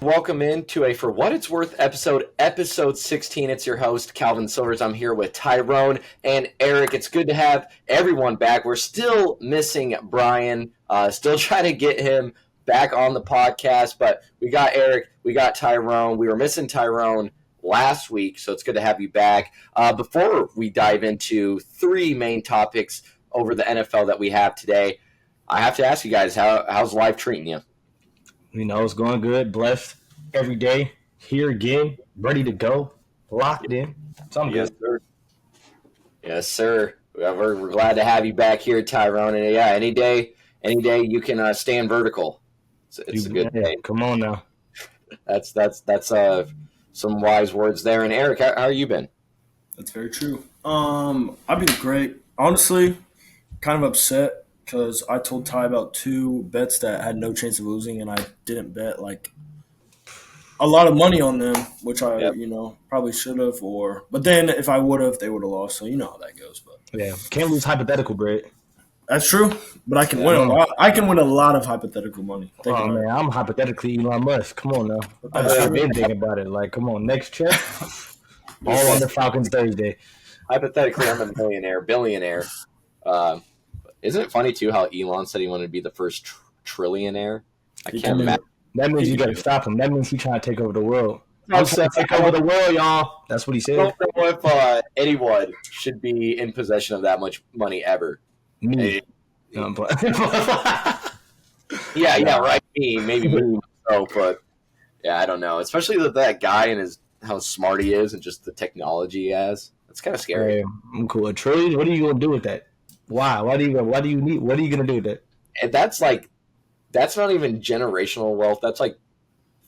Welcome into a For What It's Worth episode 16. It's your host, Calvin Silvers. I'm here with Tyrone and Erik. It's good to have everyone back. We're still missing Brian, still trying to get him back on the podcast, but we got Erik, we got Tyrone. We were missing Tyrone last week, so it's good to have you back. Before we dive into three main topics over the NFL that we have today, I have to ask you guys, how's life treating you? You know, it's going good, blessed every day, here again, ready to go, locked in. So I'm good. Sir. Yes, sir. We're glad to have you back here, Tyrone. And yeah, any day you can stand vertical. It's a good day. Come on now. That's some wise words there. And Erik, how you been? That's very true. I've been great. Honestly, kind of upset because I told Ty about two bets that had no chance of losing, and I didn't bet like a lot of money on them, which I probably should have. But then if I would have, they would have lost. So you know how that goes. But yeah, can't lose hypothetical, Brett. That's true, but I can win a lot. I can win a lot of hypothetical money. Man, I'm hypothetically Elon Musk. Come on now. I've been thinking about it. Like, come on, next check. All on the Falcons Thursday. Hypothetically, I'm a billionaire. Isn't it funny too how Elon said he wanted to be the first trillionaire? I can't imagine. That means you got to stop him. That means he's trying to take over the world. I'm trying to take over the world, y'all. That's what he said. I don't know if anyone should be in possession of that much money ever. Me. Yeah, right. Maybe me. So, but yeah, I don't know. Especially with that guy and how smart he is and just the technology he has. It's kind of scary. Hey, I'm cool. $1 trillion. What are you gonna do with that? Why? What are you gonna do with that? And that's not even generational wealth. That's like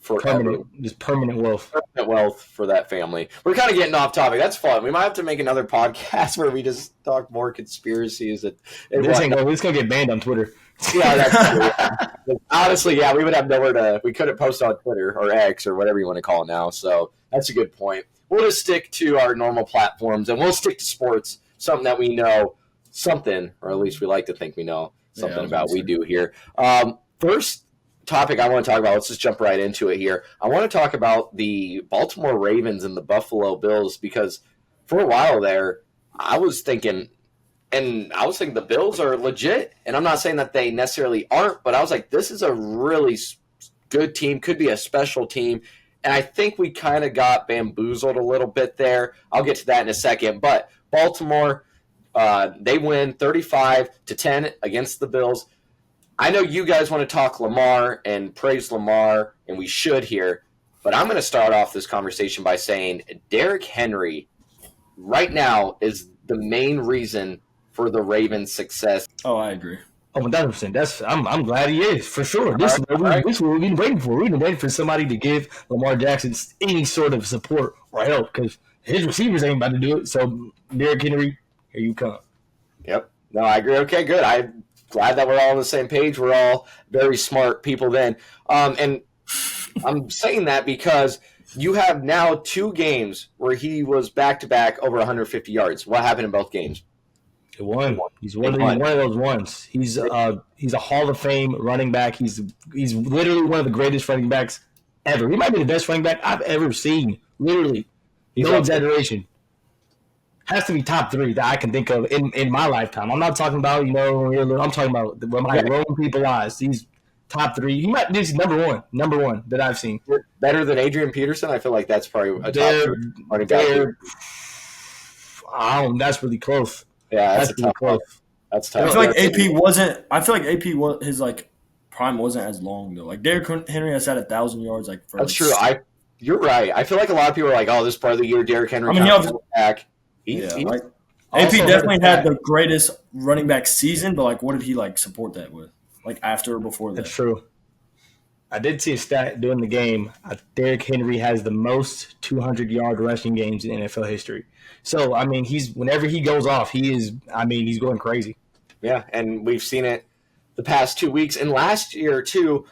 forever. Permanent wealth. Permanent wealth for that family. We're kind of getting off topic. That's fun. We might have to make another podcast where we just talk more conspiracies. This gonna get banned on Twitter. Yeah, that's true. Honestly, yeah, we would have nowhere to. We couldn't post on Twitter or X or whatever you want to call it now. So that's a good point. We'll just stick to our normal platforms and we'll stick to sports, something that we know. Something, or at least we like to think we know something about. We do here. First topic I want to talk about, let's just jump right into it here. I want to talk about the Baltimore Ravens and the Buffalo Bills because for a while there, I was thinking the Bills are legit, and I'm not saying that they necessarily aren't, but I was like, this is a really good team, could be a special team, and I think we kind of got bamboozled a little bit there. I'll get to that in a second, but Baltimore, they win 35-10 against the Bills. I know you guys want to talk Lamar and praise Lamar, and we should here, but I'm going to start off this conversation by saying Derrick Henry right now is the main reason for the Ravens' success. Oh, I agree. Oh, 1,000%. I'm glad he is, for sure. This is what we've been waiting for. We've been waiting for somebody to give Lamar Jackson any sort of support or help because his receivers ain't about to do it. So, Derrick Henry, here you come. Yep. No, I agree. Okay, good. I'm glad that we're all on the same page. We're all very smart people then. And I'm saying that because you have now 2 games where he was back-to-back over 150 yards. What happened in both games? He won. He's one of those ones. He's a Hall of Fame running back. He's literally one of the greatest running backs ever. He might be the best running back I've ever seen. Literally. No exaggeration. Has to be top 3 that I can think of in my lifetime. I'm not talking about, I'm talking about with my grown people eyes. He's top 3. He might be number one that I've seen. Better than Adrian Peterson? I feel like that's probably a top 3 running back. That's really close. Yeah, that's really close. That's tough. I feel like AP wasn't. I feel like AP was his prime wasn't as long though. Like Derrick Henry has had 1,000 yards. That's true. You're right. I feel like a lot of people are like, "Oh, this part of the year, Derrick Henry." Back. AP definitely had the greatest running back season, but what did he support that with? After or before that? That's true. I did see a stat during the game. Derrick Henry has the most 200-yard rushing games in NFL history. So, whenever he goes off, he's going crazy. Yeah, and we've seen it the past 2 weeks. And last year, too,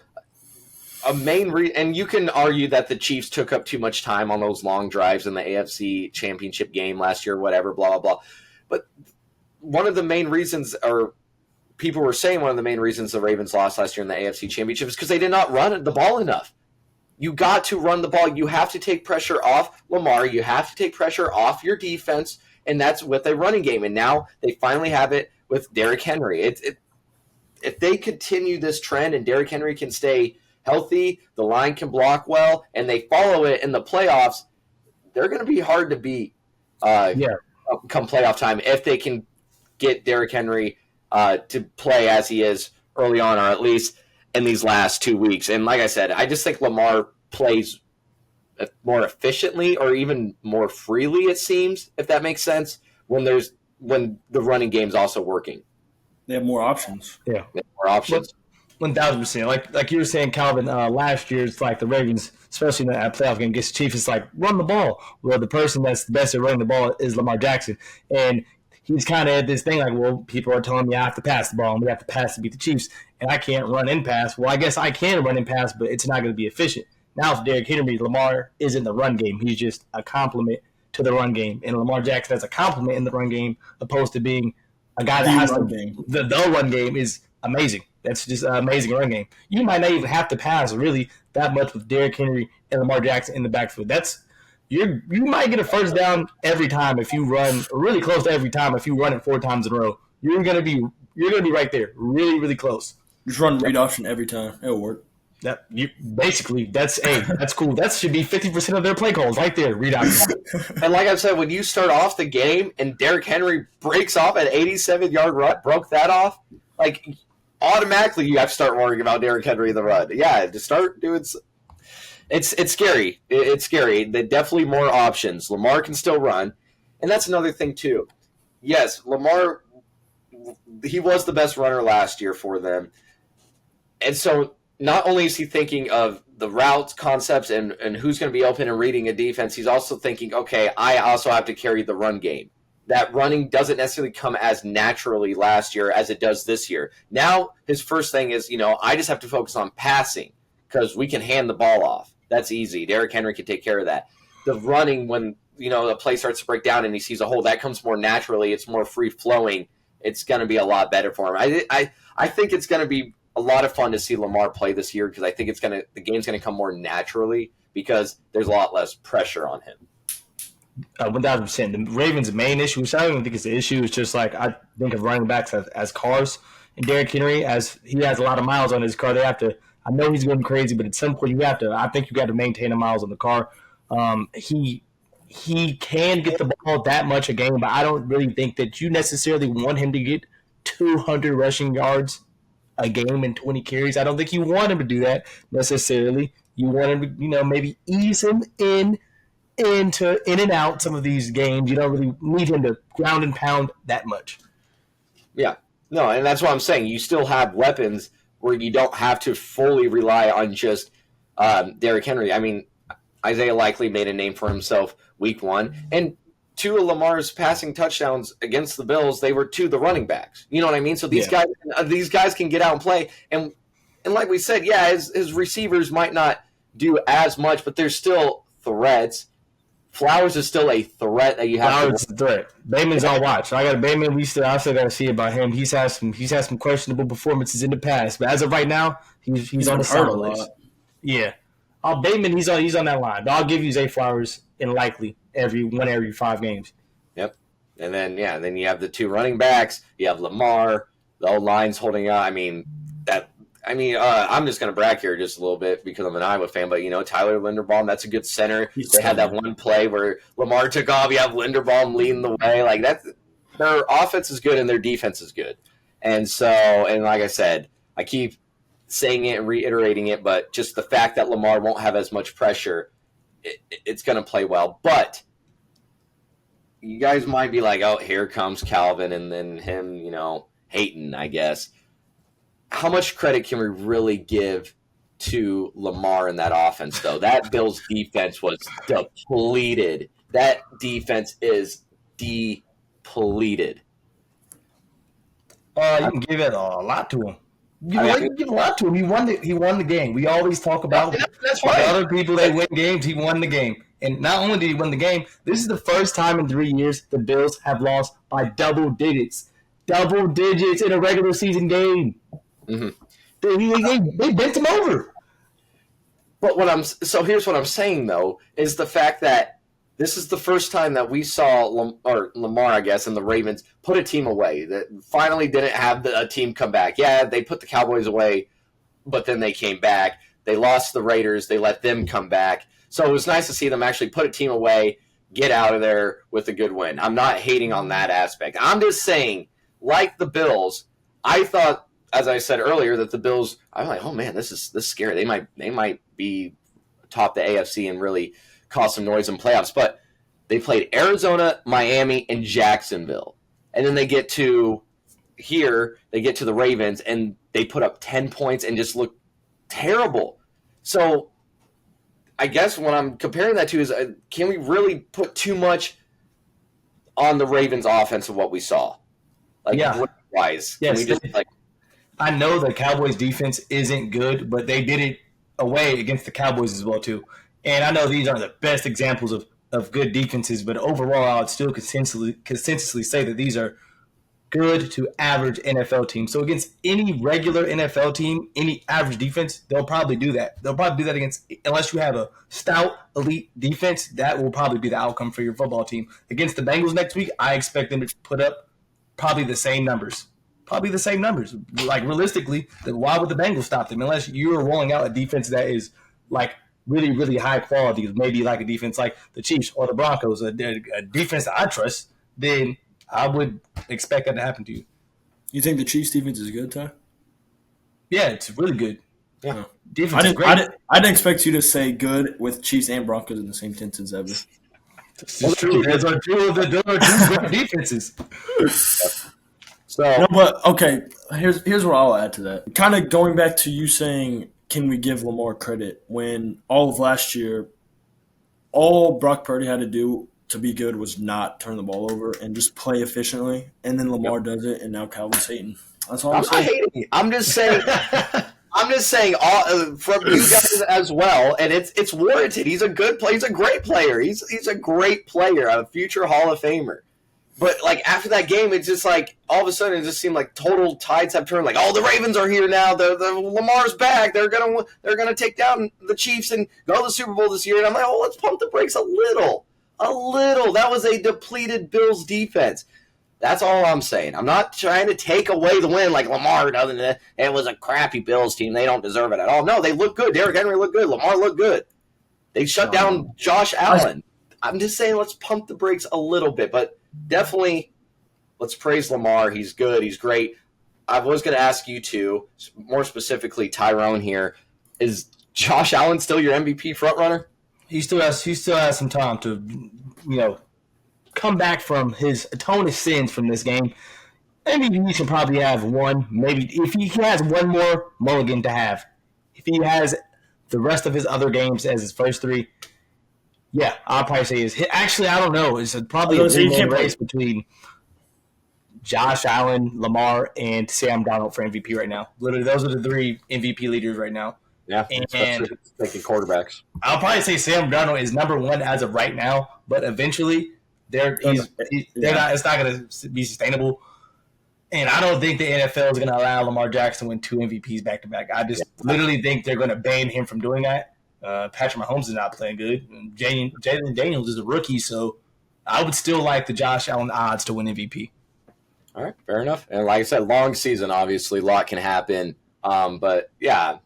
and you can argue that the Chiefs took up too much time on those long drives in the AFC Championship game last year, whatever, blah, blah, blah. But one of the main reasons, or people were saying one of the main reasons the Ravens lost last year in the AFC Championship is because they did not run the ball enough. You got to run the ball. You have to take pressure off Lamar. You have to take pressure off your defense, and that's with a running game. And now they finally have it with Derrick Henry. If they continue this trend and Derrick Henry can stay healthy, the line can block well, and they follow it in the playoffs, they're going to be hard to beat come playoff time if they can get Derrick Henry to play as he is early on, or at least in these last 2 weeks. And like I said, I just think Lamar plays more efficiently or even more freely, it seems, if that makes sense, when the running game's also working. They have more options. Yeah. They have more options. 1,000%. Like you were saying, Calvin, last year, it's like the Ravens, especially in that playoff game against the Chiefs, it's like, run the ball. Well, the person that's the best at running the ball is Lamar Jackson. And he's kind of at this thing like, well, people are telling me I have to pass the ball, and we have to pass to beat the Chiefs, and I can't run and pass. Well, I guess I can run and pass, but it's not going to be efficient. Now, for Derrick Henry, Lamar isn't the run game. He's just a complement to the run game. And Lamar Jackson has a complement in the run game opposed to being a guy that has the run game is amazing. That's just an amazing run game. You might not even have to pass really that much with Derrick Henry and Lamar Jackson in the backfield. You might get a first down every time if you run, or really close to every time if you run it 4 times in a row. You're gonna be right there, really, really close. Just run read option every time. It'll work. That's cool. That should be 50% of their play calls right there. Read option. And like I said, when you start off the game and Derrick Henry breaks off an 87-yard run, broke that off, like automatically you have to start worrying about Derrick Henry in the run. Yeah, to start doing. It's scary. It's scary. There's definitely more options. Lamar can still run, and that's another thing too. Yes, Lamar. He was the best runner last year for them, and so not only is he thinking of the routes, concepts, and who's going to be open and reading a defense, he's also thinking, okay, I also have to carry the run game. That running doesn't necessarily come as naturally last year as it does this year. Now his first thing is, I just have to focus on passing because we can hand the ball off. That's easy. Derrick Henry can take care of that. The running, when the play starts to break down and he sees a hole, that comes more naturally. It's more free-flowing. It's going to be a lot better for him. I think it's going to be a lot of fun to see Lamar play this year because I think the game's going to come more naturally because there's a lot less pressure on him. 1,000%. The Ravens' main issue, which I don't even think is the issue, is just like I think of running backs as cars. And Derrick Henry, as he has a lot of miles on his car, they have to. I know he's going crazy, but at some point I think you got to maintain the miles on the car. He can get the ball that much a game, but I don't really think that you necessarily want him to get 200 rushing yards a game and 20 carries. I don't think you want him to do that necessarily. You want him to, maybe ease him in and out some of these games. You don't really need him to ground and pound that much. Yeah. No, and that's what I'm saying. You still have weapons where you don't have to fully rely on just Derrick Henry. I mean, Isaiah Likely made a name for himself week 1. And 2 of Lamar's passing touchdowns against the Bills, they were to the running backs. You know what I mean? So these guys can get out and play. And like we said, yeah, his receivers might not do as much, but they're still threats. Flowers is still a threat that you have. Flowers is a threat. Bateman's on watch. I got Bateman. I still got to see about him. He's had some questionable performances in the past, but as of right now, he's on the solid list. Yeah. Bateman, he's on that line. But I'll give you Zay Flowers in likely every 5 games. Yep. And then you have the 2 running backs. You have Lamar. The old line's holding out. I'm just going to brag here just a little bit because I'm an Iowa fan, but, Tyler Linderbaum, that's a good center. They had that one play where Lamar took off. You have Linderbaum leading the way. Like, their offense is good and their defense is good. And so, and like I said, I keep saying it and reiterating it, but just the fact that Lamar won't have as much pressure, it's going to play well. But you guys might be like, oh, here comes Calvin and then him, hating, I guess. How much credit can we really give to Lamar in that offense, though? That Bills defense was depleted. That defense is depleted. You can give it a lot to him. You can give a lot to him. He won the game. We always talk about that's right. Other people that win games. He won the game. And not only did he win the game, this is the first time in 3 years the Bills have lost by double digits. Double digits in a regular season game. Mm-hmm. They bent him over. But here's what I'm saying though is the fact that this is the first time that we saw Lamar, I guess, and the Ravens put a team away that finally didn't have a team come back. Yeah, they put the Cowboys away, but then they came back. They lost the Raiders. They let them come back. So it was nice to see them actually put a team away, get out of there with a good win. I'm not hating on that aspect. I'm just saying, like the Bills, I thought, as I said earlier, that the Bills, I'm like, oh man, this is scary. They might be top the AFC and really cause some noise in playoffs. But they played Arizona, Miami, and Jacksonville. And then they get to the Ravens, and they put up 10 points and just look terrible. So I guess what I'm comparing that to is, can we really put too much on the Ravens offense of what we saw? Like, wise. Yes. Can we just, like, I know the Cowboys defense isn't good, but they did it away against the Cowboys as well too. And I know these aren't the best examples of good defenses, but overall I would still consistently say that these are good to average NFL teams. So against any regular NFL team, any average defense, they'll probably do that. They'll probably do that against, unless you have a stout elite defense, that will probably be the outcome for your football team. Against the Bengals next week, I expect them to put up probably the same numbers. Like, realistically, why would the Bengals stop them? Unless you're rolling out a defense that is, like, really, really high quality, maybe like a defense like the Chiefs or the Broncos, a defense that I trust, then I would expect that to happen to you. You think the Chiefs defense is good, Ty? Yeah, it's really good. Yeah. Defense is great. I didn't expect you to say good with Chiefs and Broncos in the same sentence ever. It's true. Those are two great defenses. So, no, but okay, here's what I'll add to that. Kind of going back to you saying, can we give Lamar credit when all of last year, all Brock Purdy had to do to be good was not turn the ball over and just play efficiently, and then Lamar does it, and now Calvin's hating. That's all I'm saying. not hating. I'm just saying from you guys as well, and it's warranted. He's a good player. He's a great player. He's a great player, a future Hall of Famer. But, like, after that game, it's just like all of a sudden it just seemed like total tides have turned. Like, oh, the Ravens are here now. The Lamar's back. They're gonna take down the Chiefs and go to the Super Bowl this year. And I'm like, oh, let's pump the brakes a little. That was a depleted Bills defense. That's all I'm saying. I'm not trying to take away the win like Lamar doesn't. It was a crappy Bills team. They don't deserve it at all. No, they look good. Derrick Henry looked good. Lamar looked good. They shut down Josh Allen. I'm just saying, let's pump the brakes a little bit, but definitely let's praise Lamar. He's good. He's great. I was going to ask you two, more specifically Tyrone here. Is Josh Allen still your MVP frontrunner? He still has some time to, come back from atone his sins from this game. MVP should probably have one, maybe if he has one more mulligan to have. If he has the rest of his other games as his first three, yeah, I'll probably say actually, I don't know. It's probably a three-man race between Josh Allen, Lamar, and Sam Darnold for MVP right now. Literally, those are the three MVP leaders right now. Yeah, and thinking quarterbacks. I'll probably say Sam Darnold is number one as of right now, but eventually, it's not going to be sustainable. And I don't think the NFL is going to allow Lamar Jackson to win 2 MVPs back to back. I just literally think they're going to ban him from doing that. Patrick Mahomes is not playing good. Jalen Daniels is a rookie, so I would still like the Josh Allen odds to win MVP. All right, fair enough. And like I said, long season, obviously, a lot can happen. But, yeah,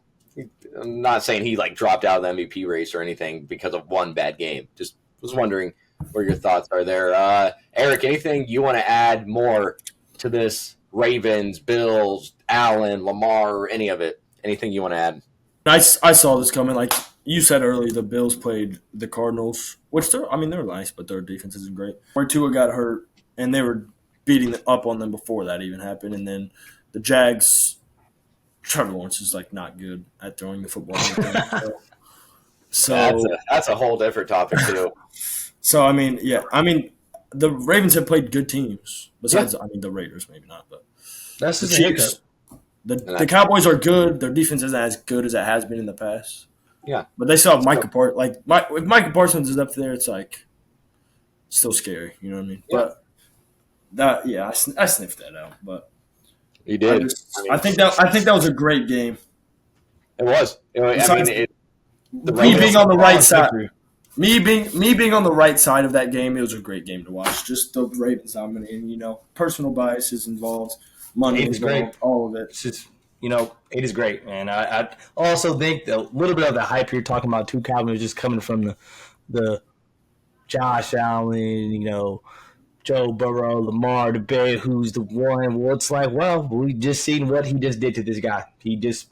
I'm not saying he, dropped out of the MVP race or anything because of one bad game. Just was wondering where your thoughts are there. Erik, anything you want to add more to this Ravens, Bills, Allen, Lamar, any of it? Anything you want to add? I saw this coming. Like you said earlier, the Bills played the Cardinals, which they're nice, but their defense isn't great. Where Tua got hurt, and they were beating up on them before that even happened. And then the Jags, Trevor Lawrence is not good at throwing the football. So that's a whole different topic too. So the Ravens have played good teams. Besides, the Raiders maybe not, but that's the Chiefs. The Cowboys are good. Their defense isn't as good as it has been in the past. Yeah, but they still have Micah Parsons. If Micah Parsons is up there, it's still scary. You know what I mean? Yeah. But I sniffed that out. But you did. I think that was a great game. It was. me being on the right side. Me being on the right side of that game, it was a great game to watch. Just the Ravens dominating, personal biases involved, money involved, all of it. It's just, it is great, man. I also think a little bit of the hype you're talking about too, Calvin, is just coming from the Josh Allen, Joe Burrow, Lamar debate, who's the one. Well, it's like, we just seen what he just did to this guy. He just,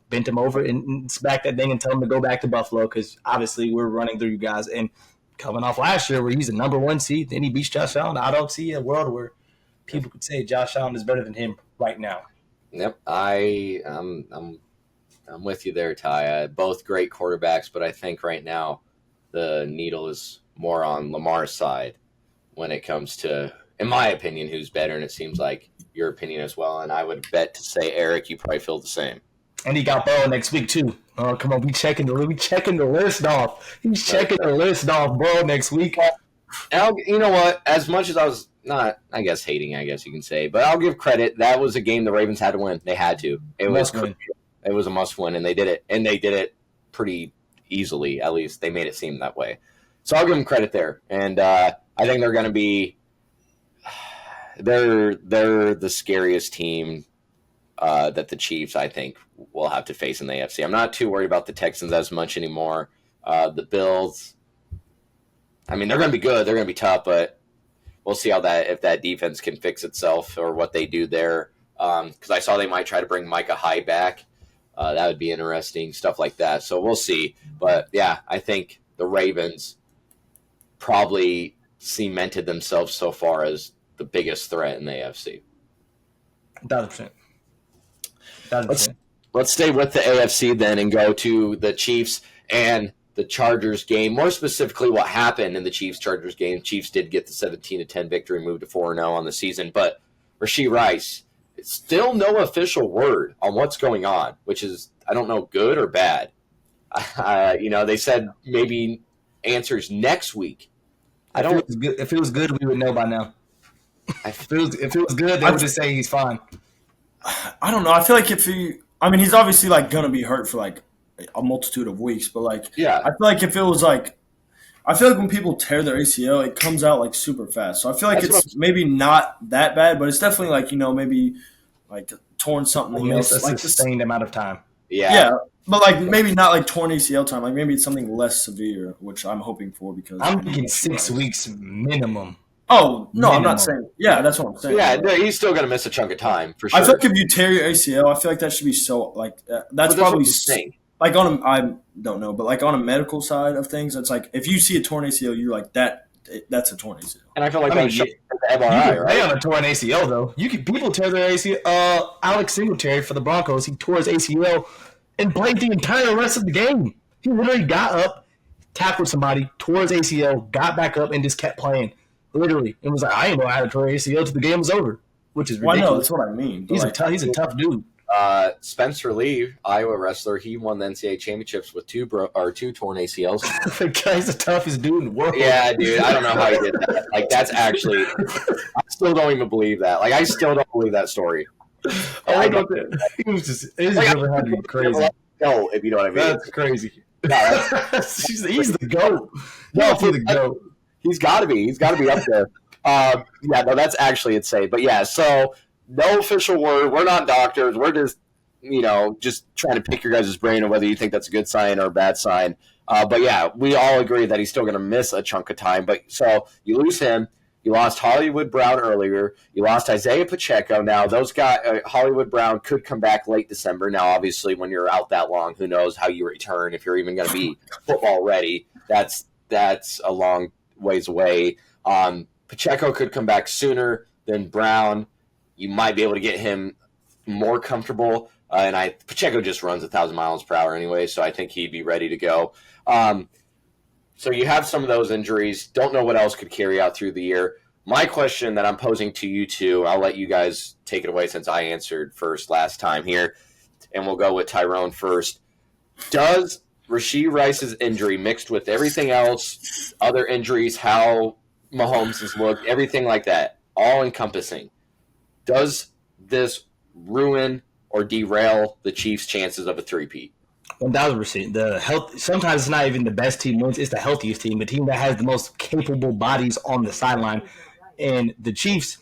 bent him over and smacked that thing and tell him to go back to Buffalo because obviously we're running through you guys. And coming off last year where he's the number 1 seed, then he beats Josh Allen. I don't see a world where people could say Josh Allen is better than him right now. Yep, I'm with you there, Ty. Both great quarterbacks, but I think right now the needle is more on Lamar's side when it comes to, in my opinion, who's better, and it seems like your opinion as well. And I would bet to say, Erik, you probably feel the same. And he got Burrow next week too. Oh, come on, we checking the list off. He's checking the list off, Burrow next week. And you know what? As much as I was not, I guess, hating, I guess you can say, but I'll give credit. That was a game the Ravens had to win. They had to. It was a must win, and they did it. And they did it pretty easily. At least they made it seem that way. So I'll give them credit there. And I think they're going to be they're the scariest team that the Chiefs, I think, will have to face in the AFC. I'm not too worried about the Texans as much anymore. The Bills, I mean, they're going to be good. They're going to be tough, but we'll see if that defense can fix itself or what they do there. Because I saw they might try to bring Micah Hyde back. That would be interesting, stuff like that. So we'll see. But, yeah, I think the Ravens probably cemented themselves so far as the biggest threat in the AFC. 1,000%. Let's stay with the AFC then and go to the Chiefs and the Chargers game. More specifically, what happened in the Chiefs-Chargers game. Chiefs did get the 17-10 victory, moved to 4-0 on the season. But Rashee Rice, it's still no official word on what's going on, which is, I don't know, good or bad. They said maybe answers next week. If it was good, we would know by now. If it was good, they would just say he's fine. I don't know. I feel like he's obviously gonna be hurt for a multitude of weeks, but I feel like if it was I feel like when people tear their ACL, it comes out super fast. So I feel like it's maybe not that bad, but it's definitely maybe torn something else. A sustained amount of time. Yeah. But maybe not torn ACL time. Maybe it's something less severe, which I'm hoping for because I'm thinking 6 weeks minimum. Oh no, I'm not saying. Yeah, that's what I'm saying. Yeah, he's still gonna miss a chunk of time for sure. I feel like if you tear your ACL, I feel like that should be so that's probably I don't know, but on a medical side of things, it's if you see a torn ACL, you're that's a torn ACL. And I feel like the MRI, right? On a torn ACL though. People tear their ACL. Alex Singletary for the Broncos, he tore his ACL and played the entire rest of the game. He literally got up, tackled somebody, tore his ACL, got back up, and just kept playing. Literally, it was I didn't know I had a torn ACL till the game was over, which is ridiculous. Well, I know that's what I mean. He's a tough dude. Spencer Lee, Iowa wrestler, he won the NCAA championships with two torn ACLs. The guy's the toughest dude in the world. Yeah, dude, I don't know how he did that. That's actually, I still don't even believe that. I still don't believe that story. I don't. He was just. His river had to be crazy. No, if you know what I mean. That's crazy. No, he's the GOAT. No, he's the GOAT. He's got to be. He's got to be up there. That's actually insane. But yeah, so no official word. We're not doctors. We're just, just trying to pick your guys' brain on whether you think that's a good sign or a bad sign. But yeah, we all agree that he's still going to miss a chunk of time. But so you lose him. You lost Hollywood Brown earlier. You lost Isaiah Pacheco. Now, those guys, Hollywood Brown could come back late December. Now, obviously, when you're out that long, who knows how you return, if you're even going to be football ready. That's a long ways away. Pacheco could come back sooner than Brown. You might be able to get him more comfortable. Pacheco just runs 1,000 miles per hour anyway, so I think he'd be ready to go. So you have some of those injuries. Don't know what else could carry out through the year. My question that I'm posing to you two, I'll let you guys take it away since I answered first last time here, and we'll go with Tyrone first. Does Rashee Rice's injury mixed with everything else, other injuries, how Mahomes has looked, everything like that, all encompassing, does this ruin or derail the Chiefs' chances of a three-peat? 1000%. The health sometimes it's not even the best team wins; it's the healthiest team, the team that has the most capable bodies on the sideline. And the Chiefs,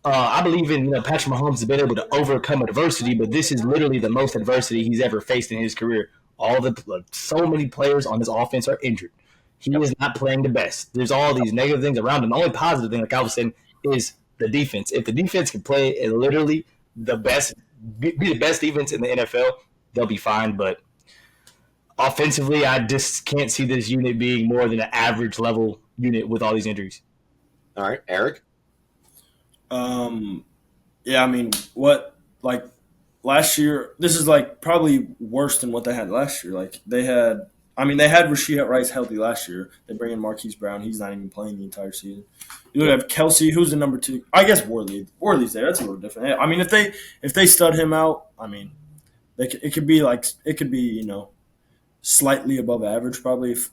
I believe in Patrick Mahomes has been able to overcome adversity, but this is literally the most adversity he's ever faced in his career. So many players on his offense are injured. He is not playing the best. There's all these negative things around him. The only positive thing, like I was saying, is the defense. If the defense can play at literally the best, be the best defense in the NFL, they'll be fine. But offensively, I just can't see this unit being more than an average level unit with all these injuries. All right, Erik? Yeah, I mean, last year, this is probably worse than what they had last year. They had Rashid Rice healthy last year. They bring in Marquise Brown. He's not even playing the entire season. You have Kelsey, who's the number 2. I guess Worley's there. That's a little different. I mean, if they stud him out, I mean, it could be slightly above average probably. If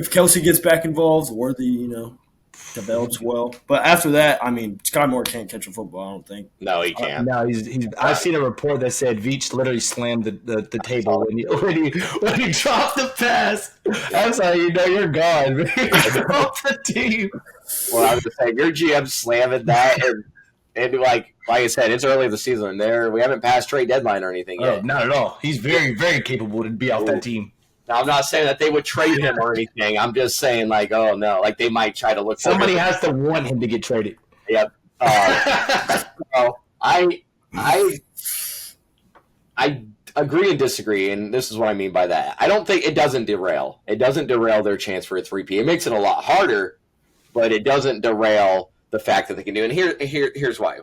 Kelsey gets back involved, Worthy, develops well. But after that, I mean, Sky Moore can't catch a football, I don't think. No, he can't. No, he's. I've seen a report that said Veach literally slammed the table when he dropped the pass. I'm sorry, you're gone. Off the team. Well, I was just saying, your GM slamming that, and like I said, it's early in the season. We haven't passed trade deadline or anything yet. Oh, not at all. He's very, very capable to be off that team. Now, I'm not saying that they would trade him or anything. I'm just saying, oh no, they might try to look. Somebody has to want him to get traded. Yep. So I agree and disagree, and this is what I mean by that. I don't think it doesn't derail. It doesn't derail their chance for a 3P. It makes it a lot harder, but it doesn't derail the fact that they can do it. And here's why.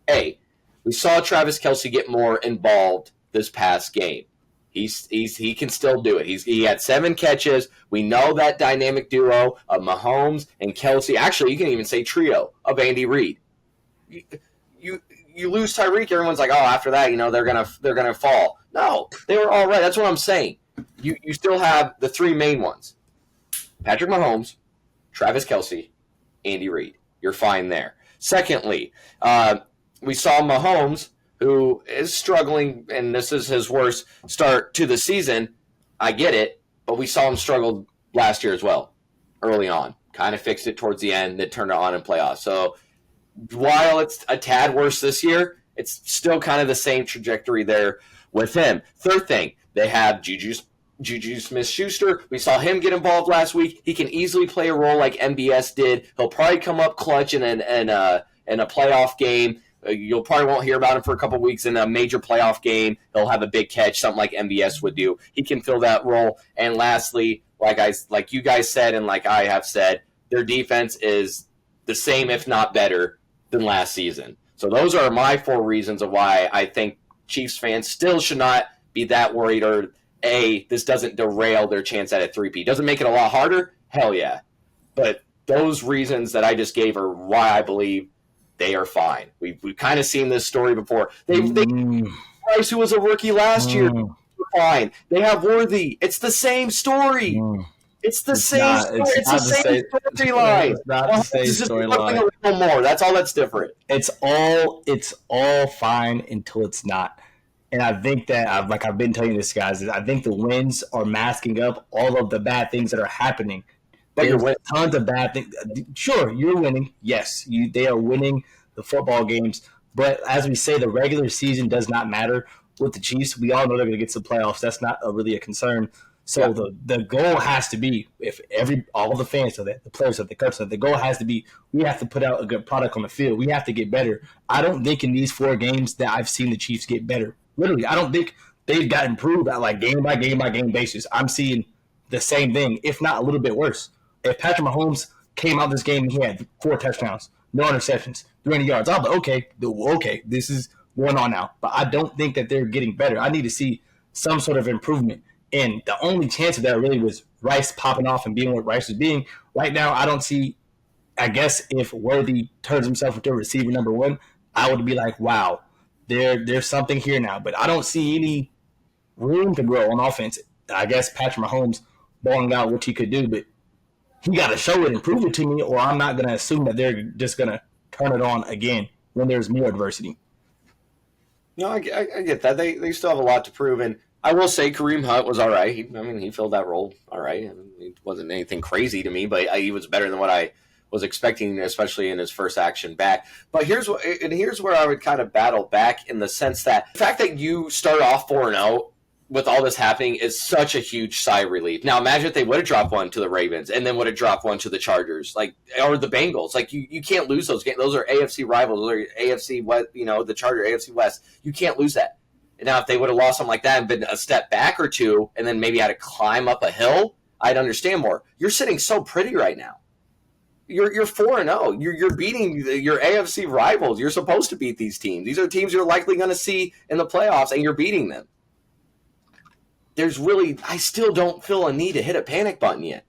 A, we saw Travis Kelce get more involved this past game. He can still do it. He had 7 catches. We know that dynamic duo of Mahomes and Kelce. Actually, you can even say trio of Andy Reid. You lose Tyreek, everyone's like, oh, after that, they're gonna fall. No, they were all right. That's what I'm saying. You still have the 3 main ones: Patrick Mahomes, Travis Kelce, Andy Reid. You're fine there. Secondly, we saw Mahomes, who is struggling, and this is his worst start to the season. I get it, but we saw him struggle last year as well, early on. Kind of fixed it towards the end, then turned it on in playoffs. So while it's a tad worse this year, it's still kind of the same trajectory there with him. Third thing, they have Juju Smith-Schuster. We saw him get involved last week. He can easily play a role like MBS did. He'll probably come up clutch in a playoff game. You'll probably won't hear about him for a couple weeks in a major playoff game. He'll have a big catch, something like MBS would do. He can fill that role. And lastly, like you guys said and like I have said, their defense is the same, if not better, than last season. So those are my 4 reasons of why I think Chiefs fans still should not be that worried, or this doesn't derail their chance at a 3P. Doesn't make it a lot harder? Hell yeah. But those reasons that I just gave are why I believe they are fine. We've kind of seen this story before. They Rice, who was a rookie last year, fine. They have Worthy. It's the same story. It's the same storyline. It's not the same storyline. A little more. That's all that's different. It's all fine until it's not. And I think that, I've been telling you this, guys, I think the wins are masking up all of the bad things that are happening. But you're winning tons of bad things. Sure, you're winning. Yes, they are winning the football games. But as we say, the regular season does not matter with the Chiefs. We all know they're going to get to the playoffs. That's not really a concern. So the goal has to be, if all the fans of that, the players of the coaches, the goal has to be, we have to put out a good product on the field. We have to get better. I don't think in these 4 games that I've seen the Chiefs get better. Literally, I don't think they've got improved at game by game by game basis. I'm seeing the same thing, if not a little bit worse. If Patrick Mahomes came out this game and he had 4 touchdowns, no interceptions, 300 yards, I'll be okay, this is going on now. But I don't think that they're getting better. I need to see some sort of improvement. And the only chance of that really was Rice popping off and being what Rice was being. Right now, I don't see, I guess if Worthy turns himself into receiver number 1, I would be like, wow, there's something here now. But I don't see any room to grow on offense. I guess Patrick Mahomes balling out what he could do, but he got to show it and prove it to me, or I'm not going to assume that they're just going to turn it on again when there's more adversity. No, I get that. They still have a lot to prove, and I will say Kareem Hunt was all right. He filled that role all right. He wasn't anything crazy to me, but he was better than what I was expecting, especially in his first action back. But here's where I would kind of battle back in the sense that the fact that you start off 4-0 with all this happening is such a huge sigh of relief. Now imagine if they would have dropped one to the Ravens and then would have dropped one to the Chargers, or the Bengals. You can't lose those games. Those are AFC rivals. Those are AFC West, the Charger AFC West. You can't lose that. And now if they would have lost something like that and been a step back or two and then maybe had to climb up a hill, I'd understand more. You're sitting so pretty right now. You're 4-0. You're beating your AFC rivals. You're supposed to beat these teams. These are teams you're likely going to see in the playoffs, and you're beating them. I still don't feel a need to hit a panic button yet.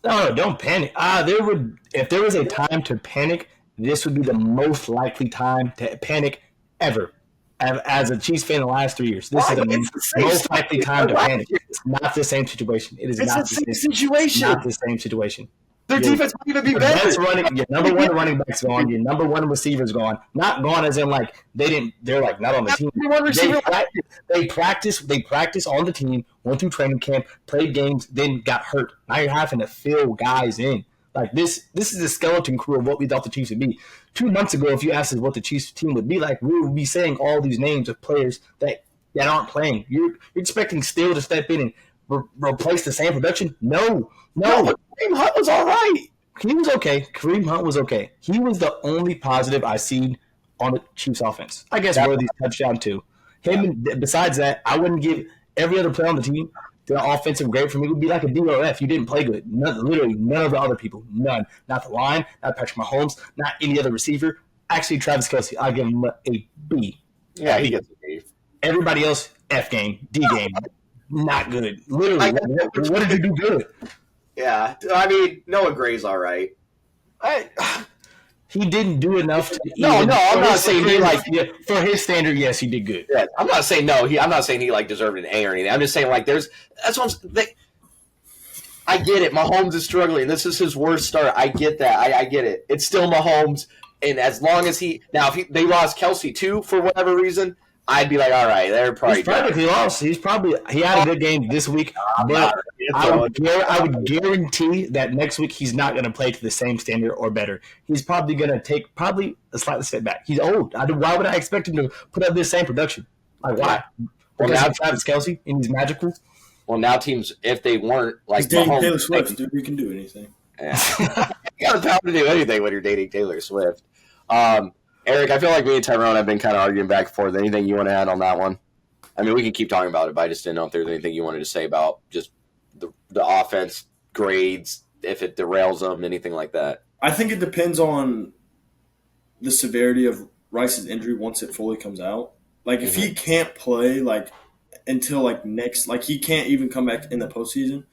No, don't panic. If there was a time to panic, this would be the most likely time to panic ever. As a Chiefs fan in the last 3 years, this is the most likely time to panic. It's not the same situation. It's not the same situation. Not the same situation. Their defense might even be better. Your number one running back's gone. Your number one receiver's gone. Not gone as in they're not on the team. They practice on the team, went through training camp, played games, then got hurt. Now you're having to fill guys in. This is the skeleton crew of what we thought the Chiefs would be. 2 months ago, if you asked us what the Chiefs team would be like, we would be saying all these names of players that aren't playing. You're expecting Steele to step in and replace the same production? No. Kareem Hunt was all right. He was okay. Kareem Hunt was okay. He was the only positive I seen on the Chiefs offense. I guess Worthy's touchdown too. Besides that, I wouldn't give every other player on the team the offensive grade. For me would be like a D or F. You didn't play good. Literally none of the other people. None. Not the line, not Patrick Mahomes, not any other receiver. Actually, Travis Kelce, I give him a B. Yeah, he gets a B. Everybody else, F game, D game. Not good. Literally, what did you do good? Yeah, Noah Gray's all right. He didn't do enough. I'm not saying he for his standard. Yes, he did good. Yeah, I'm not saying no. I'm not saying he deserved an A or anything. I'm just saying that's what I get it. Mahomes is struggling. This is his worst start. I get that. I get it. It's still Mahomes, and as long as they lost Kelce too for whatever reason, I'd be like, all right, they're probably. He's probably he lost. He had a good game this week, but I would guarantee that next week he's not going to play to the same standard or better. He's probably going to take a slight step back. He's old. Why would I expect him to put up this same production? Why? Well, now Travis Kelce and he's magical. Well, now teams, if they weren't he's dating Taylor Swift, dude, you can do anything. Yeah. You got the power to do anything when you're dating Taylor Swift. Erik, I feel like me and Tyrone have been kind of arguing back and forth. Anything you want to add on that one? We can keep talking about it, but I just didn't know if there's anything you wanted to say about just the offense, grades, if it derails them, anything like that. I think it depends on the severity of Rice's injury once it fully comes out. If he can't play, until, next – he can't even come back in the postseason,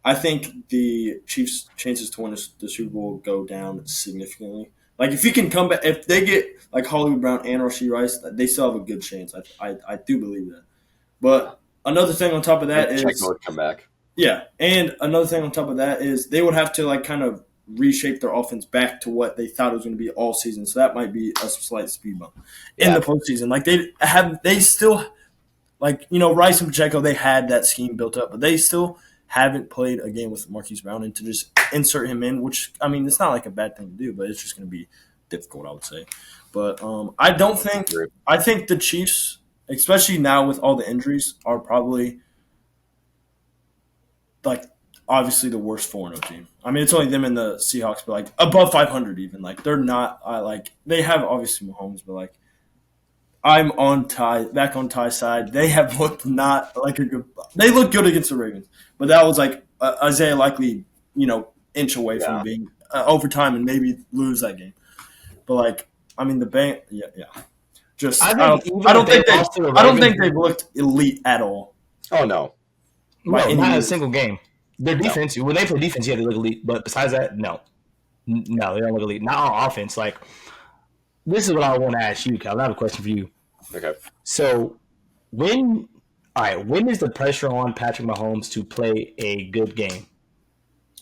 I think the Chiefs' chances to win the Super Bowl go down significantly. If he can come back, if they get Hollywood Brown and Rashee Rice, they still have a good chance. I do believe that. But another thing on top of that is come back. Yeah, and another thing on top of that is they would have to kind of reshape their offense back to what they thought it was going to be all season. So that might be a slight speed bump in the postseason. They still Rice and Pacheco, they had that scheme built up, but they still haven't played a game with Marquise Brown, and to just insert him in, which, it's not a bad thing to do, but it's just going to be difficult, I would say. But I think the Chiefs, especially now with all the injuries, are probably, obviously the worst 4-0 team. It's only them and the Seahawks, but, above 500 even. They're not, they have, obviously, Mahomes, but, I'm back on Ty's side. They have looked not a good – they look good against the Ravens. But that was Isaiah likely, inch away from being overtime and maybe lose that game. But the bank, yeah. Just I don't think they've looked elite at all. Oh no, not in a single game. Their defense, when they play defense, yeah, they look elite. But besides that, no, they don't look elite. Not on offense. This is what I want to ask you, Cal. I have a question for you. Okay. So when is the pressure on Patrick Mahomes to play a good game?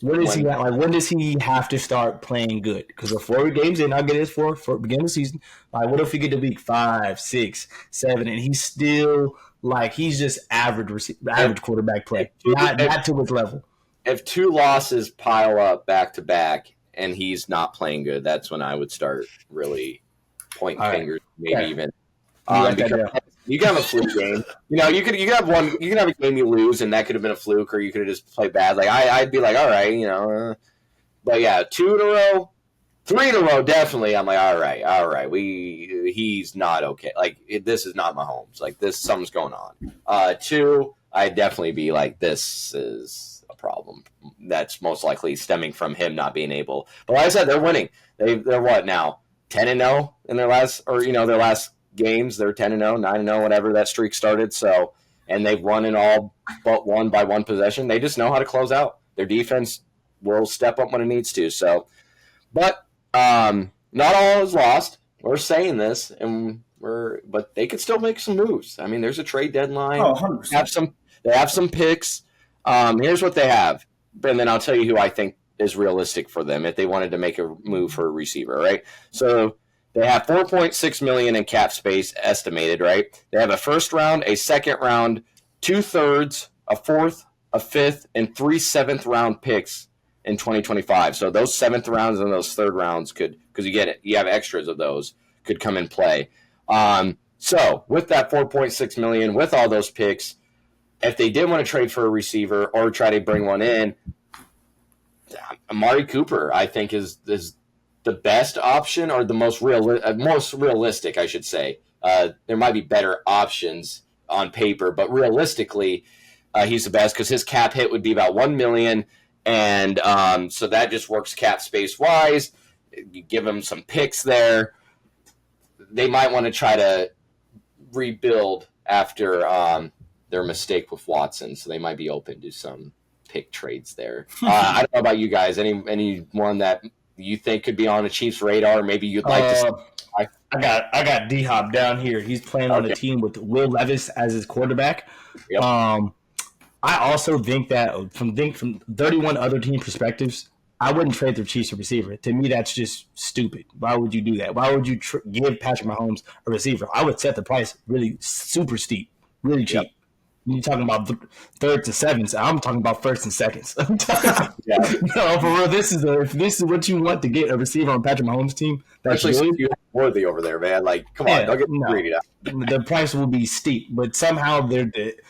When is he like? When does he have to start playing good? Because the 4 games in, I'll get his for beginning of the season. Like, what if we get to week 5, 6, 7, and he's still like he's just average quarterback play, not to his level. If 2 losses pile up back to back and he's not playing good, that's when I would start really pointing fingers, maybe even. Because you can have a fluke game. You know, you could have a game you lose, and that could have been a fluke, or you could have just played bad. Like I'd be like, all right, you know. But yeah, 2 in a row, 3 in a row, definitely. I'm like, all right. He's not okay. Like this is not Mahomes. Like something's going on. 2, I'd definitely be like, this is a problem. That's most likely stemming from him not being able. But like I said, they're winning. They're what now? 10-0 in their last games. They're 10-0, 9-0, whatever that streak started. So, and they've won in all but one by one possession. They just know how to close out. Their defense will step up when it needs to. So, but not all is lost. We're saying this, but they could still make some moves. I mean, there's a trade deadline. Oh, 100%. They have some picks. Here's what they have, and then I'll tell you who I think is realistic for them if they wanted to make a move for a receiver, right? So they have $4.6 million in cap space estimated, right? They have a first round, a second round, 2 thirds, a fourth, a fifth, and 3 seventh round picks in 2025. So those 7th rounds and those 3rd rounds could, because you have extras of those, could come in play. So with that $4.6 million, with all those picks, if they did want to trade for a receiver or try to bring one in, Amari Cooper, I think, is the best option, or the most realistic, I should say. There might be better options on paper, but realistically, he's the best because his cap hit would be about $1 million, and so that just works cap space wise. You give him some picks there. They might want to try to rebuild after their mistake with Watson, so they might be open to some pick trades there. I don't know about you guys. Anyone that you think could be on the Chiefs' radar? Maybe you'd like to see. I got D-Hop down here. He's playing on a team with Will Levis as his quarterback. Yep. I also think that from 31 other team perspectives, I wouldn't trade the Chiefs a receiver. To me, that's just stupid. Why would you do that? Why would you give Patrick Mahomes a receiver? I would set the price really super steep, really cheap. Yep. You're talking about 3rd to 7th. I'm talking about 1st and 2nd. No, for real. If this is what you want to get a receiver on Patrick Mahomes' team, that's actually worthy over there, man. Like, come on, don't get greedy now. The price will be steep, but somehow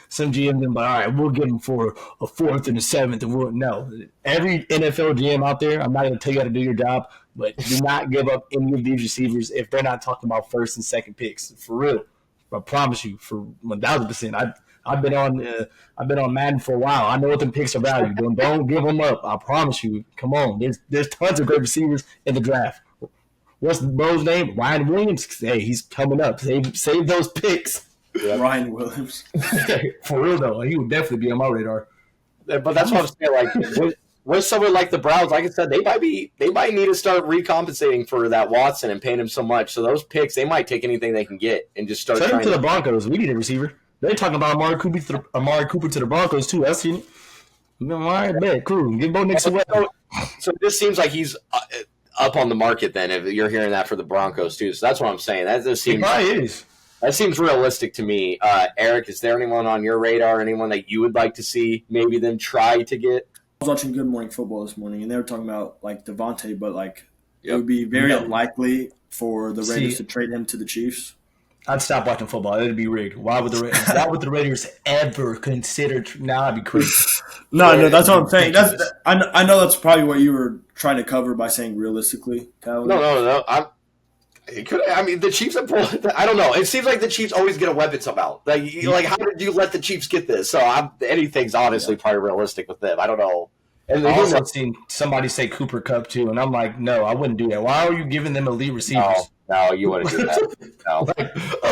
some GM them, but all right, we'll give them for a 4th and a 7th, and no. Every NFL GM out there, I'm not going to tell you how to do your job, but do not give up any of these receivers if they're not talking about 1st and 2nd picks. For real, I promise you, for 1,000%. I've been on Madden for a while. I know what them picks are valued. Don't give them up. I promise you. Come on. There's tons of great receivers in the draft. What's the bro's name? Ryan Williams. Hey, he's coming up. Save those picks. Yeah. Ryan Williams. For real though, he would definitely be on my radar. But that's what I'm saying. Like with someone like the Browns, like I said, they might need to start recompensating for that Watson and paying him so much. So those picks, they might take anything they can get and just start. Send him to the Broncos. We need a receiver. They're talking about Amari Cooper to the Broncos, too. I've seen it. All right, bet. Cool. Give Bo Nix away. So this seems like he's up on the market then, if you're hearing that for the Broncos, too. So that's what I'm saying. That seems realistic to me. Erik, is there anyone on your radar, anyone that you would like to see maybe them try to get? I was watching Good Morning Football this morning, and they were talking about, like, Devontae, but, like, it would be very unlikely for the Raiders to trade him to the Chiefs. I'd stop watching football. It'd be rigged. Why would the Raiders ever consider? Now I'd be crazy. No, that's what I'm saying. I know that's probably what you were trying to cover by saying realistically, Tyler. No. The Chiefs have pulled. I don't know. It seems like the Chiefs always get a weapon somehow. Like how did you let the Chiefs get this? So anything's honestly probably realistic with them. I don't know. And I also seen somebody say Cooper Kupp too, and I'm like, no, I wouldn't do that. Why are you giving them elite receivers? No, you wouldn't do that. No.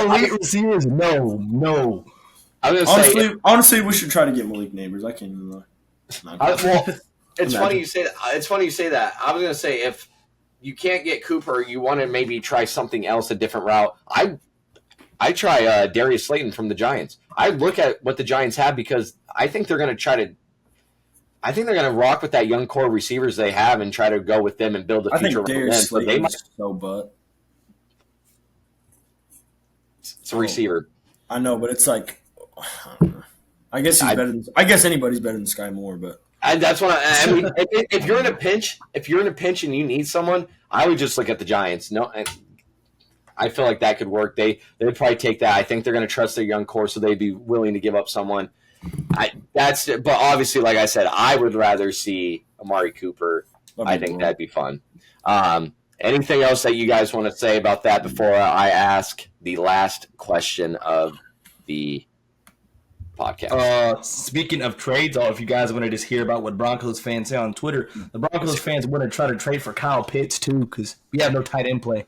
Elite receivers? No. Honestly, we should try to get Malik Neighbors. I can't even lie. It's funny you say that. It's funny you say that. I was going to say, if you can't get Cooper, you want to maybe try something else, a different route. I try Darius Slayton from the Giants. I look at what the Giants have because I think they're going to try to I think they're going to rock with that young core receivers they have and try to go with them and build a future I think around them. Darius So they might. Slayton's so butt. It's a receiver. I know, but it's like I don't know. I guess he's better. I guess anybody's better than Sky Moore, but That's what I mean. If you're in a pinch, and you need someone, I would just look at the Giants. No, I feel like that could work. They'd probably take that. I think they're going to trust their young core, so they'd be willing to give up someone. But obviously, like I said, I would rather see Amari Cooper. I think that'd be fun. Anything else that you guys want to say about that before I ask the last question of the podcast? Speaking of trades, if you guys want to just hear about what Broncos fans say on Twitter, the Broncos fans want to try to trade for Kyle Pitts too because we have no tight end play.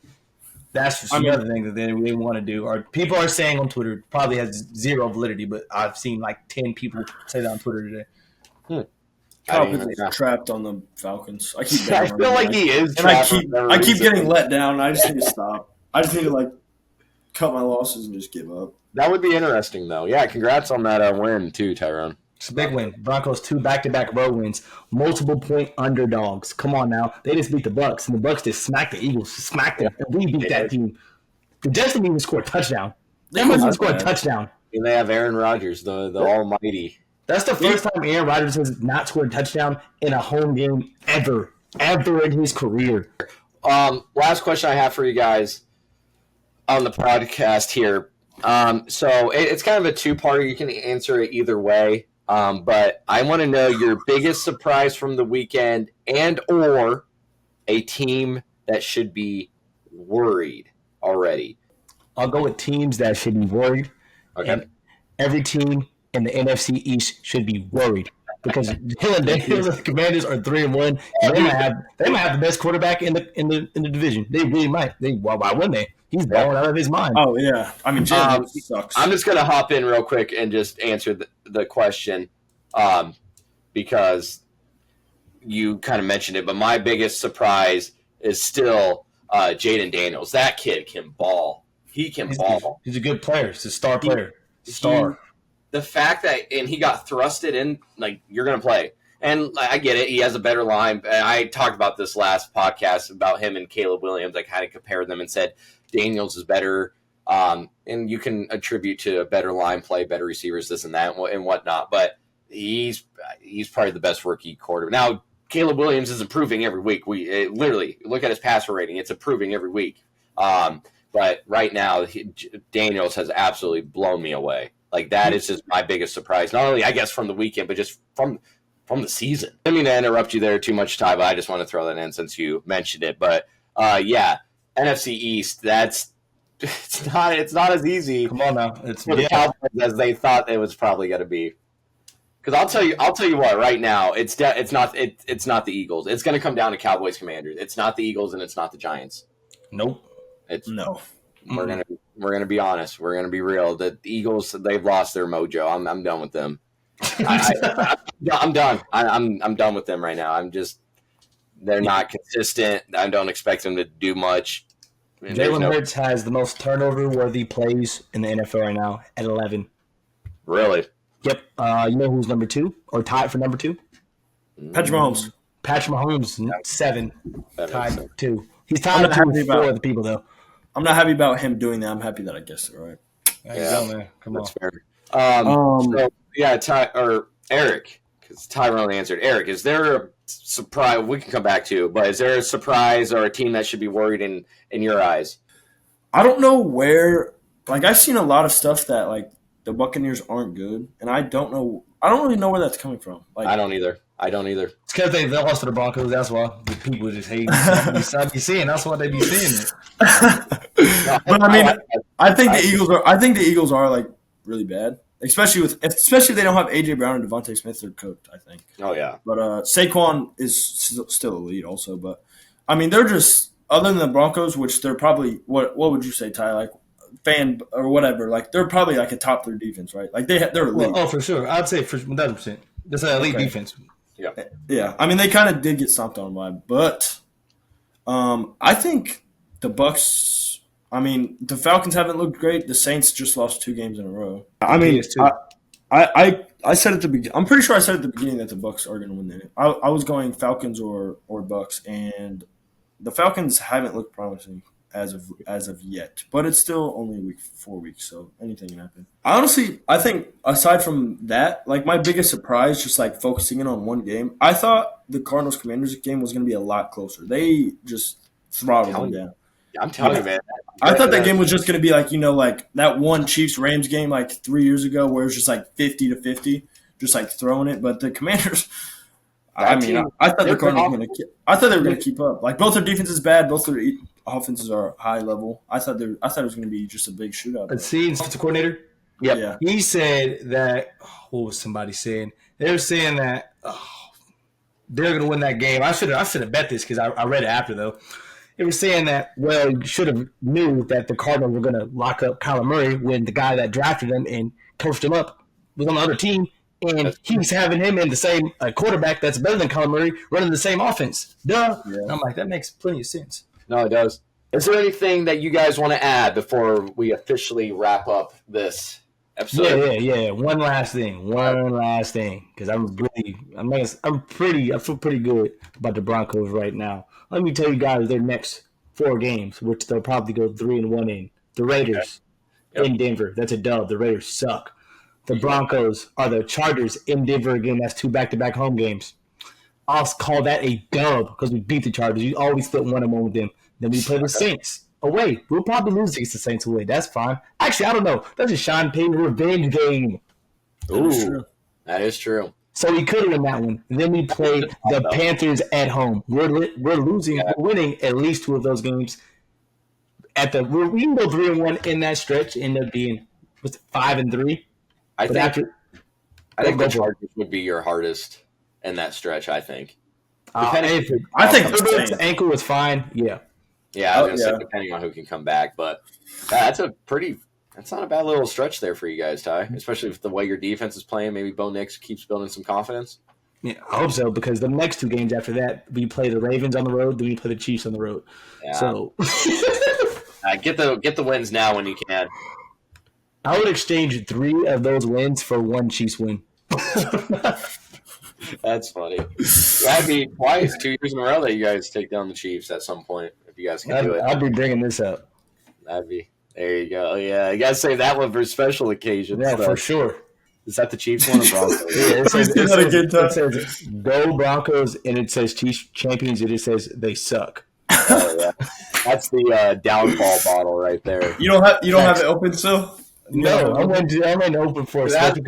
That's just another thing that they want to do. Or people are saying on Twitter, probably has zero validity, but I've seen like 10 people say that on Twitter today. Kyle Pitts is trapped on the Falcons. I feel like he is, and I keep getting let down. I just need to stop. I just need to cut my losses and just give up. That would be interesting, though. Yeah, congrats on that win too, Tyrone. It's a big win. Broncos 2 back-to-back road wins, multiple point underdogs. Come on now, they just beat the Bucs, and the Bucs just smacked the Eagles, smacked them, and we beat that team. The Jets didn't even score a touchdown. They must have scored a touchdown. And they have Aaron Rodgers, the almighty. That's the first time Aaron Rodgers has not scored a touchdown in a home game ever in his career. Last question I have for you guys on the podcast here. So it's kind of a two-parter. You can answer it either way. But I want to know your biggest surprise from the weekend and or a team that should be worried already. I'll go with teams that should be worried. Okay. And every team in the NFC East should be worried because the Commanders are 3-1. And they might have the best quarterback in the division. They really might. Why wouldn't they? He's balling out of his mind. Oh yeah, I mean, Jalen sucks. I'm just gonna hop in real quick and just answer the question, because you kind of mentioned it. But my biggest surprise is still Jaden Daniels. That kid can ball. He can ball. He's a good player. He's a star player. The fact that he got thrusted in, like, you're gonna play. And I get it. He has a better line. I talked about this last podcast about him and Caleb Williams. I kind of compared them and said Daniels is better, and you can attribute to a better line play, better receivers, this and that, and whatnot. But he's probably the best rookie quarterback. Now, Caleb Williams is improving every week. We literally look at his passer rating; it's improving every week. But right now, Daniels has absolutely blown me away. Like, that is just my biggest surprise. Not only, I guess, from the weekend, but just from the season. I didn't mean to interrupt you there too much, Ty, but I just want to throw that in since you mentioned it. But yeah, NFC East, it's not as easy. Come on now, for the Cowboys as they thought it was probably going to be. Because I'll tell you what, right now it's not the Eagles. It's going to come down to Cowboys Commanders. It's not the Eagles and it's not the Giants. Nope. No. We're gonna be honest. We're gonna be real. The Eagles, they've lost their mojo. I'm done with them. I'm done. I'm done with them right now. They're not consistent. I don't expect them to do much. Jalen Hurts has the most turnover-worthy plays in the NFL right now at 11. Really? Yep. You know who's number 2 or tied for number 2? Patrick Mahomes. Patrick Mahomes, 7. Tied for 2. He's tied for 4 of the people though. I'm not happy about him doing that. I'm happy that I guessed it right. There you go, man. Come That's on. fair. So, yeah, Erik, because Tyrone answered. Erik, is there a surprise? We can come back to, but is there a surprise or a team that should be worried in your eyes? I don't know where. Like, I've seen a lot of stuff that like the Buccaneers aren't good, and I don't really know where that's coming from. Like, I don't either. It's because they lost to the Broncos. That's why the people just hate. That's what they be seeing. But I mean, I think the Eagles are like really bad, especially if they don't have AJ Brown and Devontae Smith. They're cooked, I think. Oh yeah. But Saquon is still elite, also. But I mean, they're just other than the Broncos, which they're probably what would you say, Ty? Like fan or whatever. Like they're probably like a top 3 defense, right? Like they're elite. Well, for sure. I'd say for 1,000%. That's an elite defense. Yeah. I mean, they kind of did get stomped on by, but I think the Bucs. I mean, the Falcons haven't looked great. The Saints just lost 2 games in a row. I mean, I I said at the beginning. I'm pretty sure I said at the beginning that the Bucks are going to win it. I was going Falcons or Bucks, and the Falcons haven't looked promising as of yet. But it's still only 4 weeks, so anything can happen. I think aside from that, like my biggest surprise, just like focusing in on one game, I thought the Cardinals Commanders game was going to be a lot closer. They just throttled them down. I'm telling you, man. I thought that game was just going to be like that one Chiefs-Rams game like 3 years ago where it was just like 50-50, just like throwing it. But the Commanders, I thought the Cardinals were going to. I thought they were going to keep up. Like both their defense is bad, both their offenses are high level. I thought it was going to be just a big shootout. But see, defensive coordinator. Yep. Yeah, he said that. What was somebody saying? They were saying that they're going to win that game. I should have bet this because I read it after though. They were saying that, well, you should have knew that the Cardinals were going to lock up Kyler Murray when the guy that drafted him and coached him up was on the other team, and he's having him in the same quarterback that's better than Kyler Murray running the same offense. Duh. Yeah. I'm like, that makes plenty of sense. No, it does. Is there anything that you guys want to add before we officially wrap up this episode? Yeah. One last thing, because I feel pretty good about the Broncos right now. Let me tell you guys their next 4 games, which they'll probably go 3-1 in. The Raiders in Denver. That's a dub. The Raiders suck. The Broncos are the Chargers in Denver again. That's 2 back-to-back home games. I'll call that a dub because we beat the Chargers. You always split 1-1 with them. Then we play the Saints away. We'll probably lose against the Saints away. That's fine. Actually, I don't know. That's a Sean Payton revenge game. Ooh, that is true. So we could win that one. And then we play the Panthers at home. We're losing. We're winning at least 2 of those games. We can go 3-1 in that stretch. End up being 5-3. I think the Chargers would be your hardest in that stretch. I think. I think the ankle was fine. Yeah. Yeah, I was gonna say depending on who can come back, but that's not a bad little stretch there for you guys, Ty. Especially if the way your defense is playing, maybe Bo Nix keeps building some confidence. Yeah, I hope so, because the next 2 games after that, we play the Ravens on the road, then we play the Chiefs on the road. Yeah. So get the wins now when you can. I would exchange 3 of those wins for 1 Chiefs win. That's funny. That'd be twice, 2 years in a row that you guys take down the Chiefs at some point. If you guys can do it, I'd be bringing this up. There you go. Yeah, you gotta save that one for special occasions. Yeah, for sure. Is that the Chiefs one or Broncos? Yeah, it says go Broncos, and it says Chiefs champions, and it says they suck. Oh yeah, that's the downfall bottle right there. You don't have it open still. No, I went open for that.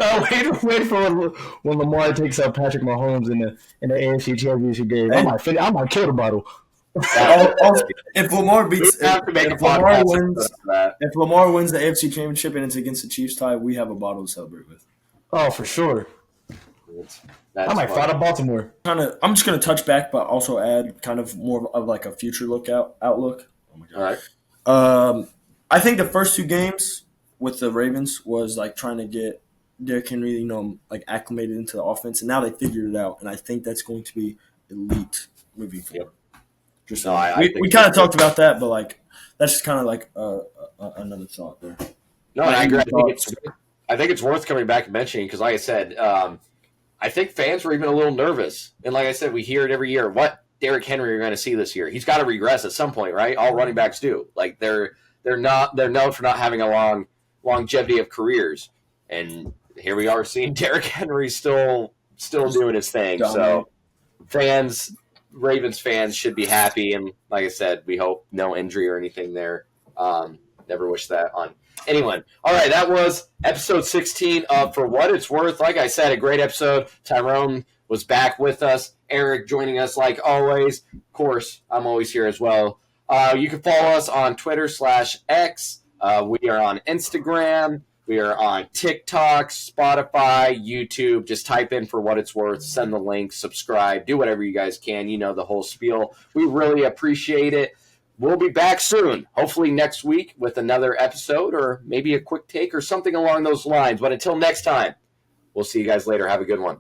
I wait for when Lamar takes out Patrick Mahomes in the AFC Championship game. I might kill the bottle. If Lamar wins the AFC Championship and it's against the Chiefs tie, we have a bottle to celebrate with. Oh, for sure. I might fly to Baltimore. I'm just going to touch back, but also add kind of more of like a future outlook. Oh my God. All right. I think the first 2 games with the Ravens was like trying to get Derrick Henry, like acclimated into the offense, and now they figured it out, and I think that's going to be elite moving forward. Yep. We kind of talked about that, but like that's just kind of like another thought there. No, I agree. I think it's worth coming back and mentioning because, like I said, I think fans were even a little nervous, and like I said, we hear it every year. What Derrick Henry are going to see this year? He's got to regress at some point, right? All running backs do. Like they're known for not having a longevity of careers, and here we are seeing Derrick Henry still doing his thing. So Ravens fans should be happy, and like I said, we hope no injury or anything there. Never wish that on anyone. All right, that was episode 16 of For What It's Worth. Like I said, a great episode. Tyrone was back with us. Erik joining us like always. Of course, I'm always here as well. You can follow us on Twitter/X. We are on Instagram. We are on TikTok, Spotify, YouTube. Just type in For What It's Worth. Send the link. Subscribe. Do whatever you guys can. You know the whole spiel. We really appreciate it. We'll be back soon, hopefully next week with another episode or maybe a quick take or something along those lines. But until next time, we'll see you guys later. Have a good one.